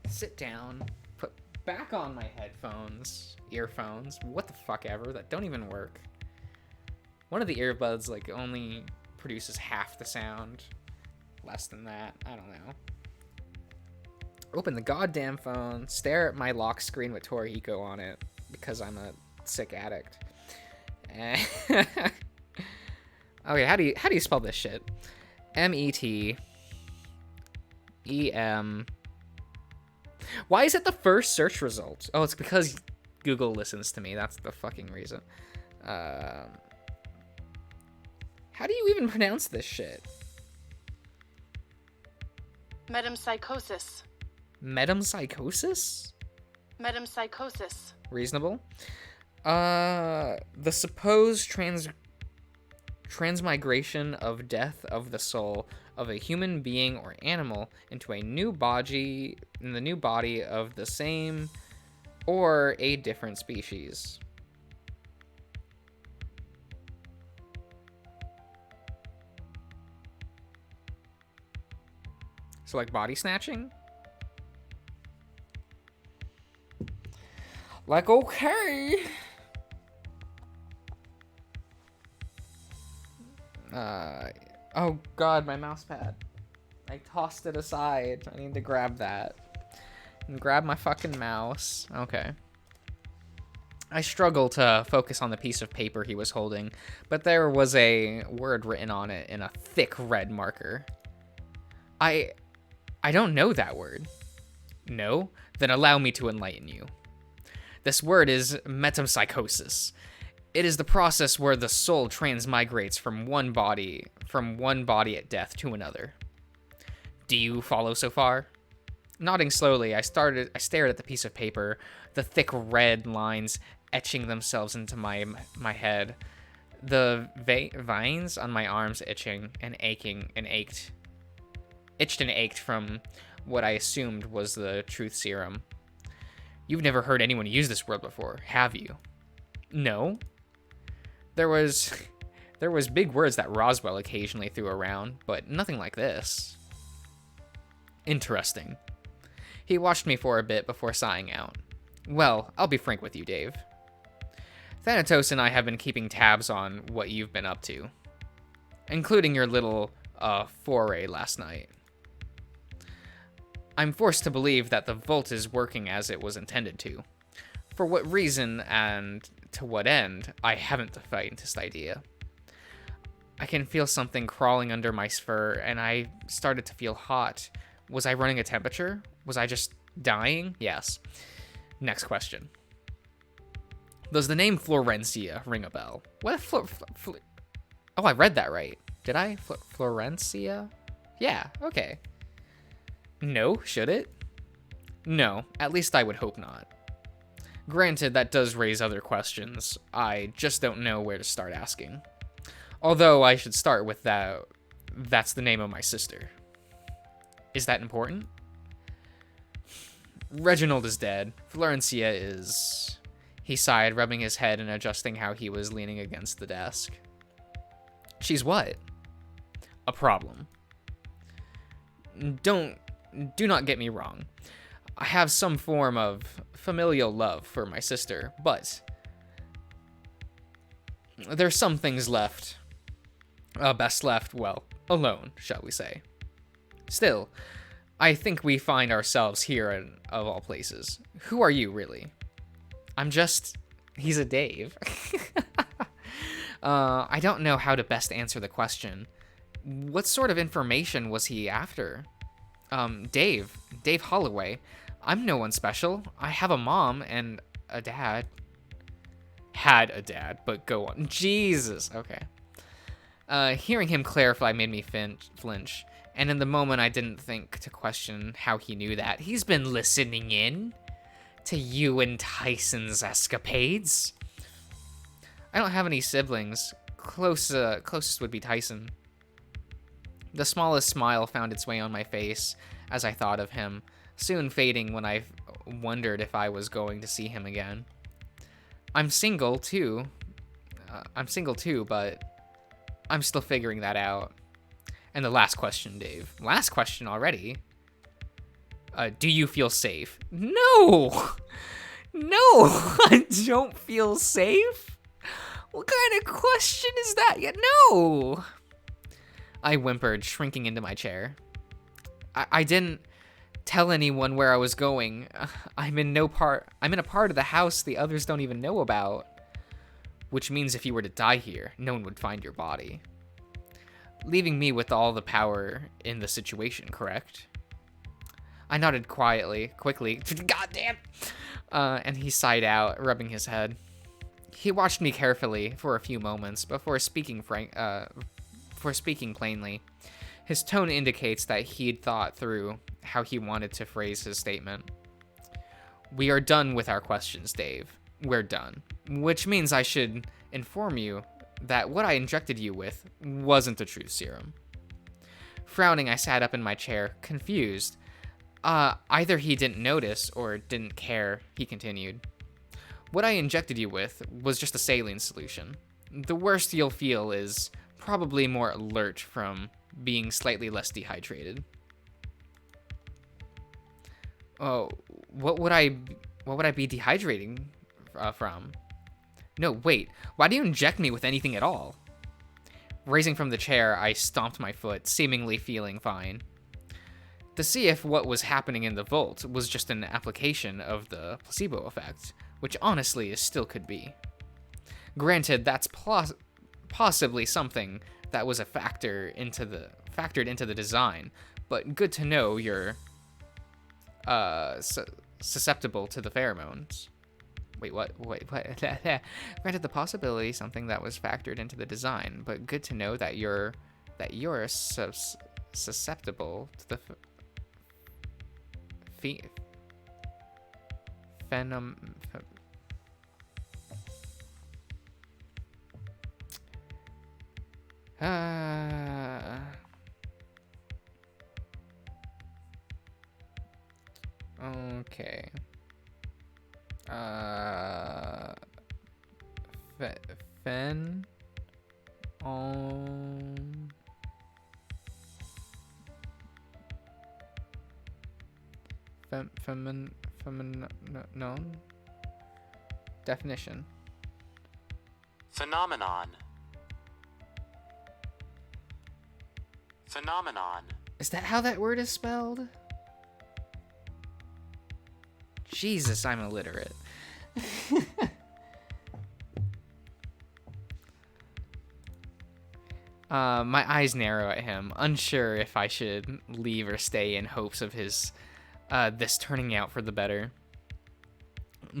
Sit down. Put back on my headphones. Earphones. What the fuck ever. That don't even work. One of the earbuds, like, only produces half the sound. Less than that. I don't know. Open the goddamn phone, stare at my lock screen with Torihiko on it, because I'm a sick addict. Okay, how do you spell this shit? METEM. Why is it the first search result? Oh, it's because Google listens to me. That's the fucking reason. How do you even pronounce this shit? Metempsychosis. Metempsychosis? Metempsychosis. Reasonable. The supposed transmigration of death of the soul of a human being or animal into a new body, in the new body of the same or a different species. So like body snatching? Like, okay. Oh god, my mouse pad. I tossed it aside. I need to grab that. And grab my fucking mouse. Okay. I struggle to focus on the piece of paper he was holding, but there was a word written on it in a thick red marker. I don't know that word. No? Then allow me to enlighten you. This word is metempsychosis. It is the process where the soul transmigrates from one body at death to another. Do you follow so far? Nodding slowly, I stared at the piece of paper, the thick red lines etching themselves into my head, the veins on my arms itching and aching and ached from what I assumed was the truth serum. You've never heard anyone use this word before, have you? No. There was big words that Roswell occasionally threw around, but nothing like this. Interesting. He watched me for a bit before sighing out. Well, I'll be frank with you, Dave. Thanatos and I have been keeping tabs on what you've been up to, including your little foray last night. I'm forced to believe that the vault is working as it was intended to. For what reason and to what end, I haven't the faintest idea. I can feel something crawling under my fur, and I started to feel hot. Was I running a temperature? Was I just dying? Yes. Next question. Does the name Florencia ring a bell? What? Oh, I read that right. Did I? Florencia? Yeah, okay. No, should it? No, at least I would hope not. Granted, that does raise other questions. I just don't know where to start asking. Although I should start with that's the name of my sister. Is that important? Reginald is dead. Florencia is... He sighed, rubbing his head and adjusting how he was leaning against the desk. She's what? A problem. Do not get me wrong. I have some form of familial love for my sister, but There's some things left. Best left, well, alone, shall we say. Still, I think we find ourselves here of all places. Who are you, really? He's a Dave. I don't know how to best answer the question. What sort of information was he after? Dave Holloway. I'm no one special. I have a mom and a dad. Had a dad, but go on. Jesus, okay. Hearing him clarify made me flinch, and in the moment I didn't think to question how he knew that. He's been listening in to you and Tyson's escapades. I don't have any siblings. Closest would be Tyson. The smallest smile found its way on my face as I thought of him, soon fading when I wondered if I was going to see him again. I'm single too, but I'm still figuring that out. And the last question, Dave. Last question already. Do you feel safe? No! No! I don't feel safe? What kind of question is that? Yeah, no! I whimpered, shrinking into my chair. I didn't tell anyone where I was going. I'm in a part of the house the others don't even know about. Which means if you were to die here, no one would find your body. Leaving me with all the power in the situation, correct? I nodded quickly. Goddamn! And he sighed out, rubbing his head. He watched me carefully for a few moments before speaking plainly. His tone indicates that he'd thought through how he wanted to phrase his statement. We are done with our questions, Dave. We're done. Which means I should inform you that what I injected you with wasn't a truth serum. Frowning, I sat up in my chair, confused. Either he didn't notice or didn't care, he continued. What I injected you with was just a saline solution. The worst you'll feel is probably more alert from being slightly less dehydrated. Oh, what would I be dehydrating from? No, wait. Why do you inject me with anything at all? Raising from the chair, I stomped my foot, seemingly feeling fine. To see if what was happening in the vault was just an application of the placebo effect, which honestly still could be. Granted, that's possibly something that was factored into the design, but good to know you're susceptible to the pheromones. Wait, what? Granted, the possibility something that was factored into the design, but good to know that you're susceptible to the okay. Fen on phenomenon definition. Phenomenon. Is that how that word is spelled? Jesus, I'm illiterate. My eyes narrow at him, unsure if I should leave or stay in hopes of his this turning out for the better.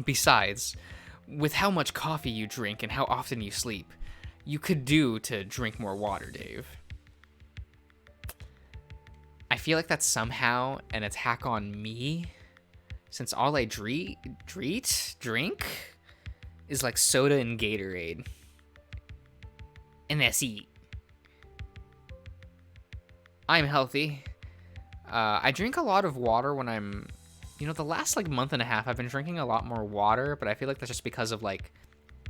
Besides, with how much coffee you drink and how often you sleep, you could do to drink more water, Dave. I feel like that's somehow an attack on me, since all I drink is like soda and Gatorade. And that's it. I'm healthy. I drink a lot of water when I'm, the last like month and a half I've been drinking a lot more water, but I feel like that's just because of like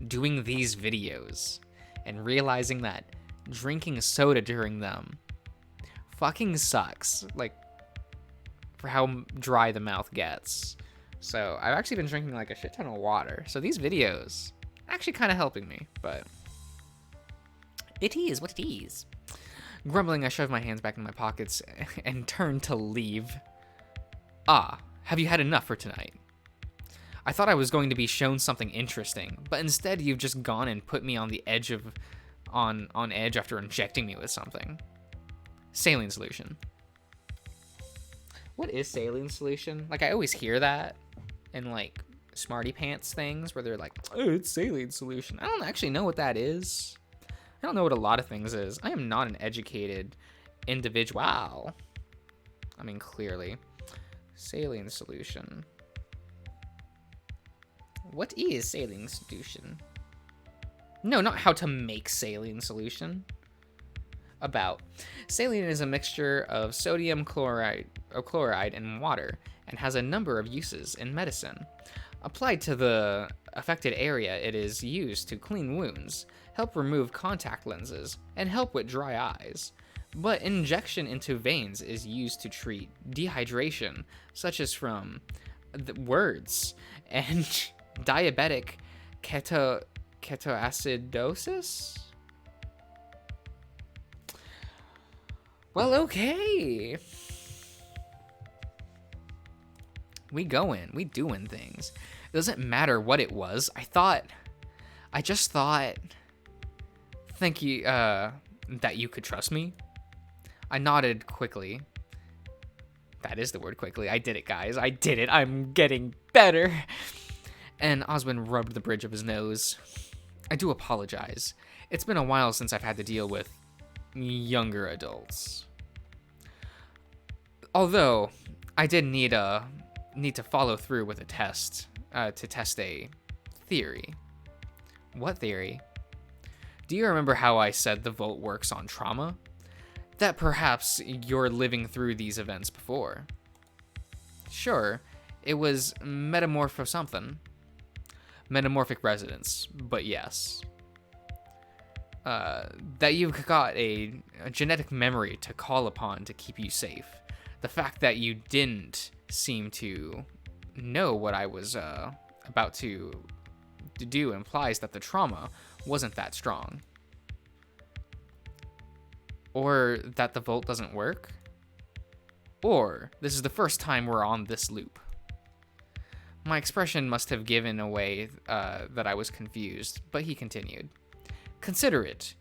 doing these videos and realizing that drinking soda during them fucking sucks, like for how dry the mouth gets. So I've actually been drinking like a shit ton of water. So these videos actually kind of helping me, but It is what it is. Grumbling, I shoved my hands back in my pockets and turned to leave. Ah, have you had enough for tonight? I thought I was going to be shown something interesting, but instead you've just gone and put me on the edge of on edge after injecting me with something. Saline solution. What is saline solution? Like, I always hear that in like smarty pants things where they're like, oh, it's saline solution. I don't actually know what that is. I don't know what a lot of things is. I am not an educated individual. I mean, clearly. Saline solution. What is saline solution? No, not how to make saline solution. About. Saline is a mixture of sodium chloride and water and has a number of uses in medicine. Applied to the affected area, it is used to clean wounds, help remove contact lenses, and help with dry eyes. But injection into veins is used to treat dehydration, such as from words, and diabetic ketoacidosis? Well, okay. We going. We doing things. It doesn't matter what it was. I just thought, thank you, that you could trust me. I nodded quickly. That is the word quickly. I did it, guys. I did it. I'm getting better. And Oswin rubbed the bridge of his nose. I do apologize. It's been a while since I've had to deal with younger adults. Although, I did need to follow through with a test to test a theory. What theory? Do you remember how I said the Vault works on trauma? That perhaps you're living through these events before. Sure, it was metamorphic resonance, but yes. That you've got a genetic memory to call upon to keep you safe. The fact that you didn't seem to know what I was about to do implies that the trauma wasn't that strong. Or that the Vault doesn't work. Or this is the first time we're on this loop. My expression must have given away that I was confused, but he continued. Consider it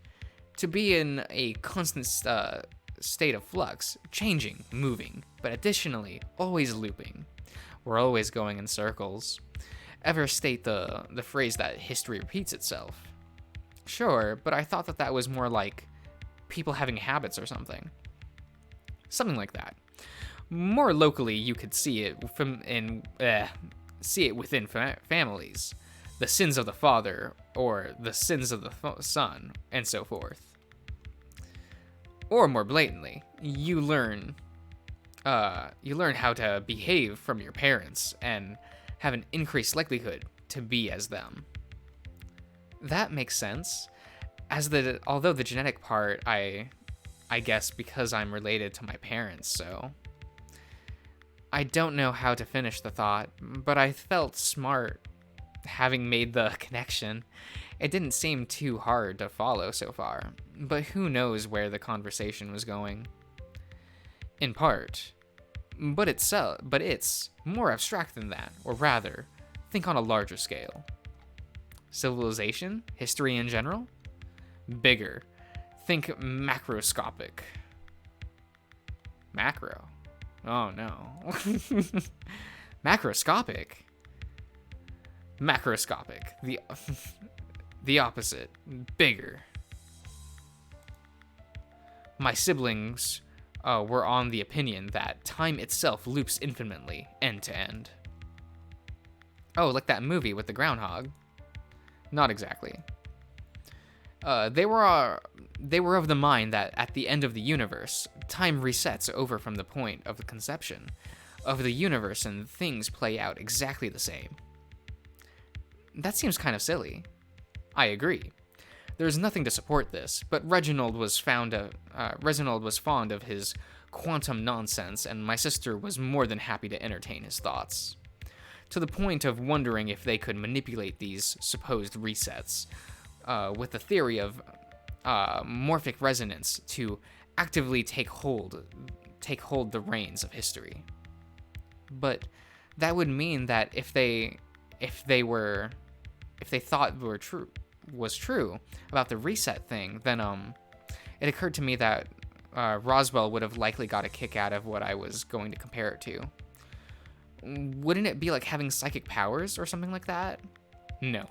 to be in a constant state of flux, changing, moving, but additionally always looping. We're always going in circles. Ever state the phrase that history repeats itself? Sure, but I thought that was more like people having habits or something. Something like that. More locally, you could see it within families. The sins of the father, or the sins of the son, and so forth. Or more blatantly, you learn how to behave from your parents and have an increased likelihood to be as them. That makes sense. Although the genetic part, I guess because I'm related to my parents, so I don't know how to finish the thought, but I felt smart having made the connection. It didn't seem too hard to follow so far, but who knows where the conversation was going. In part. But it's more abstract than that, or rather, think on a larger scale. Civilization? History in general? Bigger. Think macroscopic. Macro? Oh no. Macroscopic? Macroscopic. The opposite. Bigger. My siblings were on the opinion that time itself loops infinitely, end to end. Oh, like that movie with the groundhog? Not exactly. They were of the mind that at the end of the universe, time resets over from the point of the conception of the universe and things play out exactly the same. That seems kind of silly. I agree. There's nothing to support this, but Reginald was fond of his quantum nonsense, and my sister was more than happy to entertain his thoughts, to the point of wondering if they could manipulate these supposed resets with the theory of morphic resonance to actively take hold the reins of history. But that would mean that if they thought was true about the reset thing, then it occurred to me that Roswell would have likely got a kick out of what I was going to compare it to. Wouldn't it be like having psychic powers or something like that? No.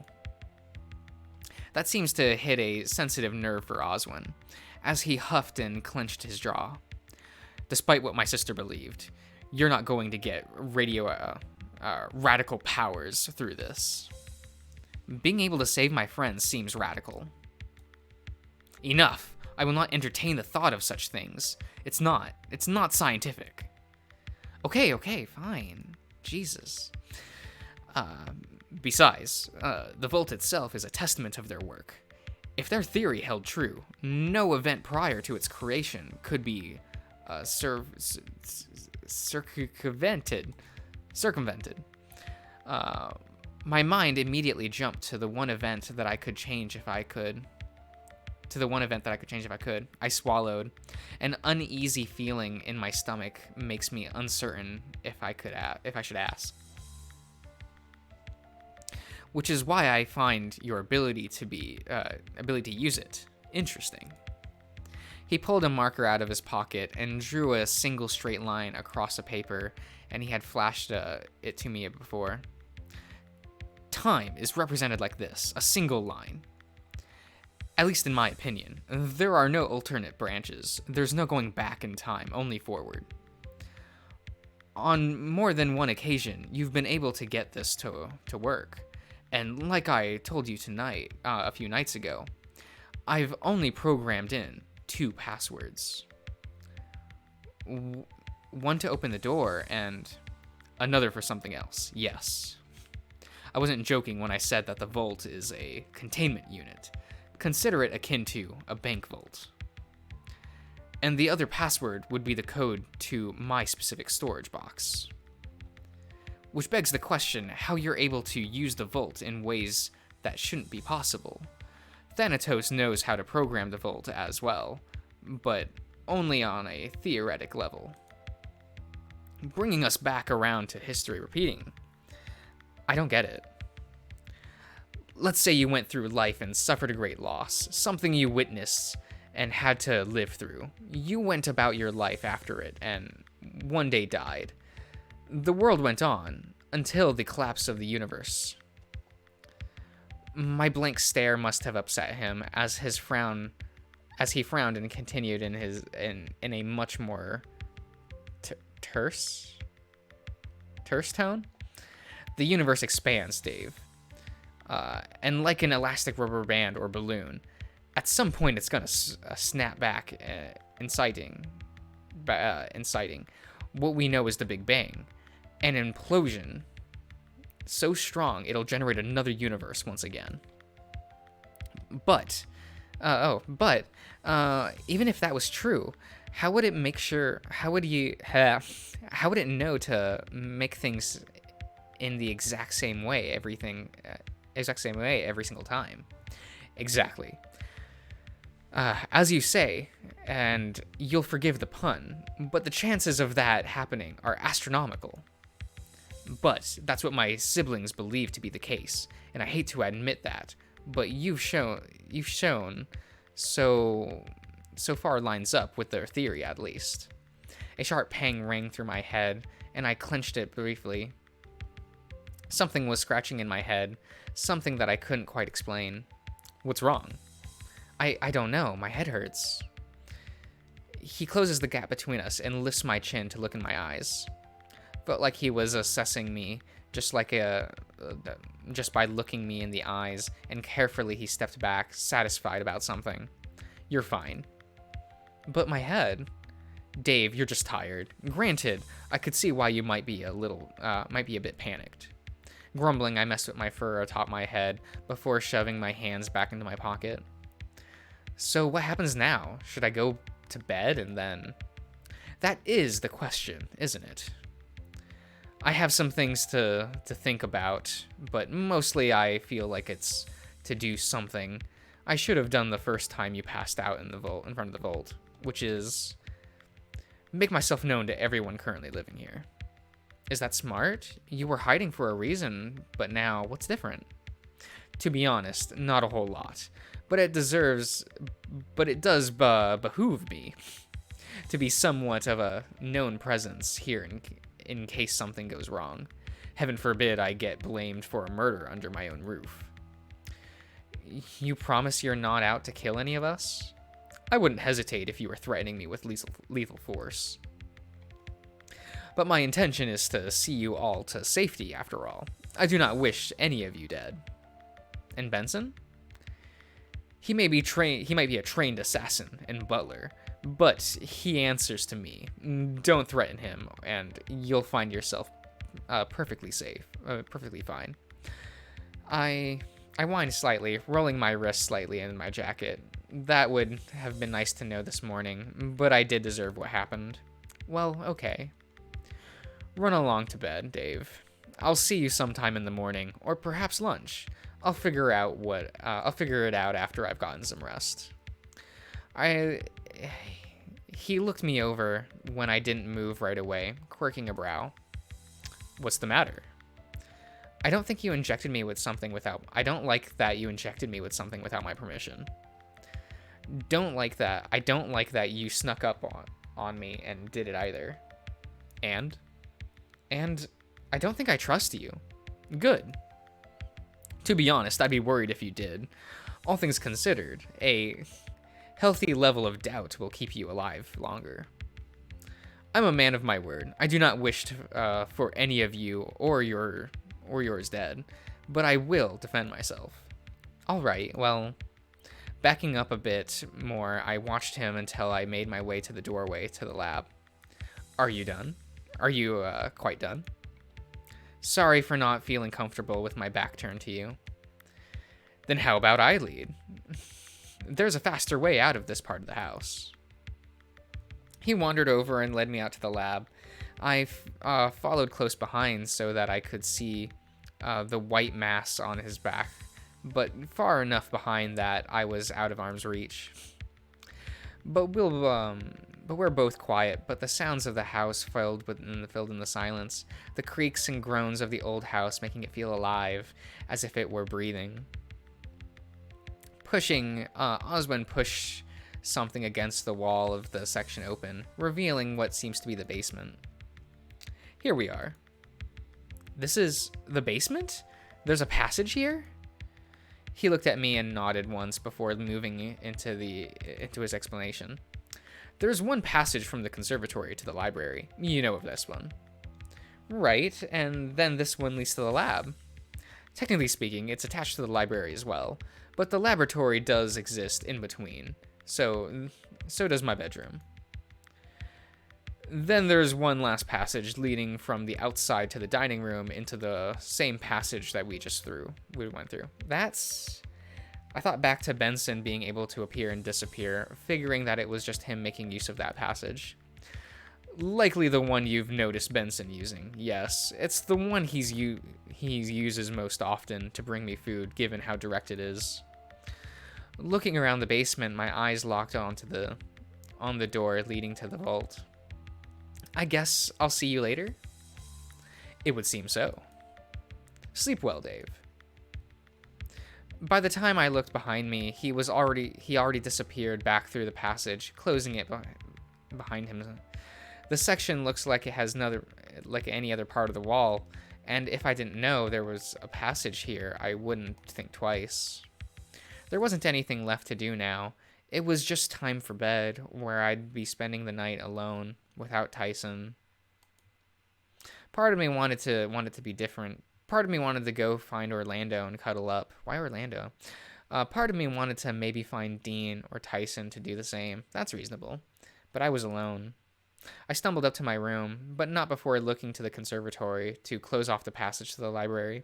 That seems to hit a sensitive nerve for Oswin, as he huffed and clenched his jaw. Despite what my sister believed, you're not going to get radical powers through this. Being able to save my friends seems radical. Enough! I will not entertain the thought of such things. It's not scientific. Okay, fine. Jesus. Besides, the Vault itself is a testament of their work. If their theory held true, no event prior to its creation could be circumvented. My mind immediately jumped to the one event that I could change if I could. I swallowed. An uneasy feeling in my stomach makes me uncertain if I should ask. Which is why I find your ability to use it interesting. He pulled a marker out of his pocket and drew a single straight line across a paper, and he had flashed it to me before. Time is represented like this, a single line. At least in my opinion. There are no alternate branches. There's no going back in time, only forward. On more than one occasion, you've been able to get this to work. And like I told you tonight, a few nights ago, I've only programmed in 2 passwords. One to open the door and another for something else. Yes. I wasn't joking when I said that the Vault is a containment unit. Consider it akin to a bank vault. And the other password would be the code to my specific storage box. Which begs the question how you're able to use the Vault in ways that shouldn't be possible. Thanatos knows how to program the Vault as well, but only on a theoretic level. Bringing us back around to history repeating, I don't get it. Let's say you went through life and suffered a great loss, something you witnessed and had to live through. You went about your life after it and one day died. The world went on until the collapse of the universe. My blank stare must have upset him as he frowned and continued in a much more terse tone. The universe expands, Dave. And like an elastic rubber band or balloon, at some point it's gonna snap back, inciting what we know as the Big Bang, an implosion so strong it'll generate another universe once again. But even if that was true, how would it know to make things in the exact same way every single time? Exactly. As you say, and you'll forgive the pun, but the chances of that happening are astronomical. But that's what my siblings believe to be the case, and I hate to admit that, but you've shown so far lines up with their theory, at least. A sharp pang rang through my head, and I clenched it briefly. Something was scratching in my head, something that I couldn't quite explain. What's wrong? I don't know, my head hurts. He closes the gap between us and lifts my chin to look in my eyes. Felt like he was assessing me, just by looking me in the eyes, and carefully he stepped back, satisfied about something. You're fine. But my head? Dave, you're just tired. Granted, I could see why you might be a bit panicked. Grumbling, I messed with my fur atop my head before shoving my hands back into my pocket. So what happens now? Should I go to bed and then... That is the question, isn't it? I have some things to think about, but mostly I feel like it's to do something. I should have done the first time you passed out in front of the vault, which is make myself known to everyone currently living here. Is that smart? You were hiding for a reason, but now what's different? To be honest, not a whole lot, but it does behoove me to be somewhat of a known presence here in case something goes wrong. Heaven forbid I get blamed for a murder under my own roof. You promise you're not out to kill any of us? I wouldn't hesitate if you were threatening me with lethal force. But my intention is to see you all to safety, after all. I do not wish any of you dead. And Benson? He might be a trained assassin and butler, but he answers to me. Don't threaten him, and you'll find yourself perfectly safe, perfectly fine. I whined slightly, rolling my wrist slightly in my jacket. That would have been nice to know this morning, but I did deserve what happened. Well, okay. Run along to bed, Dave. I'll see you sometime in the morning, or perhaps lunch. I'll figure it out after I've gotten some rest. He looked me over when I didn't move right away, quirking a brow. What's the matter? I don't think you injected me with something without... I don't like that you injected me with something without my permission. Don't like that. I don't like that you snuck up on me and did it either. And I don't think I trust you. Good. To be honest, I'd be worried if you did. All things considered, a healthy level of doubt will keep you alive longer. I'm a man of my word. I do not wish for any of you or yours dead, but I will defend myself. All right, well, backing up a bit more, I watched him until I made my way to the doorway to the lab. Are you done? Are you quite done? Sorry for not feeling comfortable with my back turned to you. Then how about I lead? There's a faster way out of this part of the house. He wandered over and led me out to the lab. I followed close behind so that I could see the white mass on his back, but far enough behind that I was out of arm's reach. But we're both quiet, but the sounds of the house filled in the silence, the creaks and groans of the old house making it feel alive, as if it were breathing. Oswin pushed something against the wall of the section open, revealing what seems to be the basement. Here we are. This is the basement? There's a passage here? He looked at me and nodded once before moving into his explanation. There's one passage from the conservatory to the library. You know of this one. Right, and then this one leads to the lab. Technically speaking, it's attached to the library as well, but the laboratory does exist in between, so does my bedroom. Then there's one last passage leading from the outside to the dining room into the same passage that we went through. I thought back to Benson being able to appear and disappear, figuring that it was just him making use of that passage. Likely the one you've noticed Benson using. Yes, it's the one he uses most often to bring me food, given how direct it is. Looking around the basement, my eyes locked on the door leading to the vault. I guess I'll see you later? It would seem so. Sleep well, Dave. By the time I looked behind me, he already disappeared back through the passage, closing it behind him. The section looks like it has like any other part of the wall, and if I didn't know there was a passage here, I wouldn't think twice. There wasn't anything left to do now. It was just time for bed, where I'd be spending the night alone, without Tyson. Part of me wanted to be different. Part of me wanted to go find Orlando and cuddle up. Why Orlando? Part of me wanted to maybe find Dean or Tyson to do the same. That's reasonable. But I was alone. I stumbled up to my room, but not before looking to the conservatory to close off the passage to the library.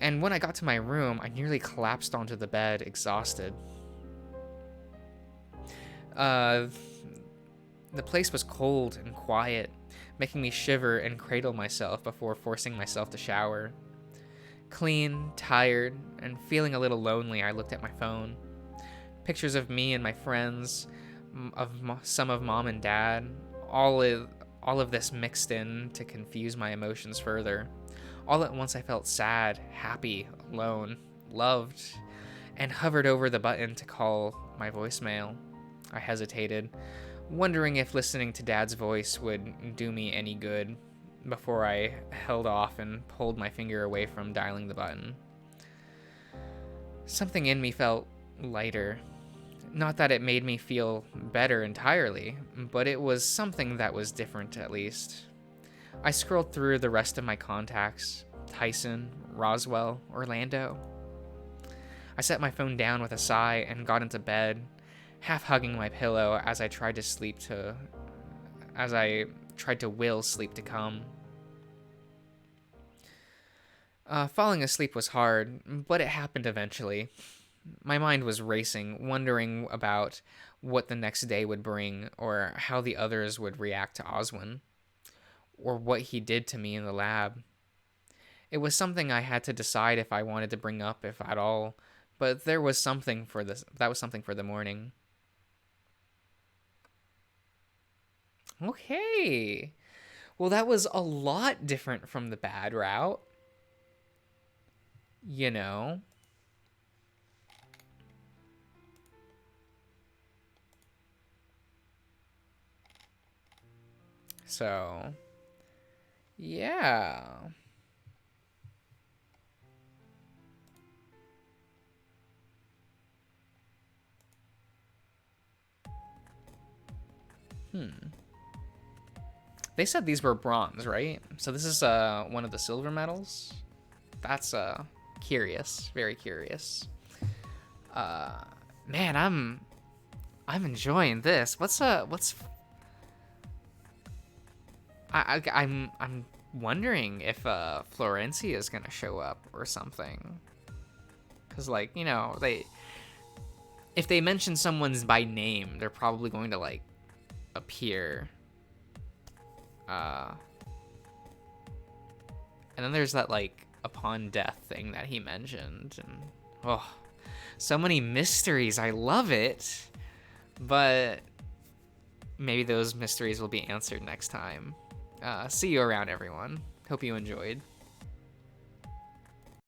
And when I got to my room, I nearly collapsed onto the bed, exhausted. The place was cold and quiet, making me shiver and cradle myself before forcing myself to shower. Clean, tired, and feeling a little lonely, I looked at my phone. Pictures of me and my friends, some of mom and dad, all of this mixed in to confuse my emotions further. All at once I felt sad, happy, alone, loved, and hovered over the button to call my voicemail. I hesitated, wondering if listening to Dad's voice would do me any good, before I held off and pulled my finger away from dialing the button. Something in me felt lighter. Not that it made me feel better entirely, but it was something that was different at least. I scrolled through the rest of my contacts: Tyson, Roswell, Orlando. I set my phone down with a sigh and got into bed, half hugging my pillow as I tried to will sleep to come. Falling asleep was hard, but it happened eventually. My mind was racing, wondering about what the next day would bring, or how the others would react to Oswin, or what he did to me in the lab. It was something I had to decide if I wanted to bring up, if at all, but that was something for the morning. Okay. Well, that was a lot different from the bad route. You know? So, yeah. They said these were bronze, right? So this is one of the silver medals. That's curious, very curious. Man, I'm enjoying this. I'm wondering if Florencia is gonna show up or something. Cause like, you know, if they mention someone's by name, they're probably going to like appear. And then there's that like upon death thing that he mentioned, and oh, so many mysteries. I love it, but maybe those mysteries will be answered next time. See you around, everyone. Hope you enjoyed.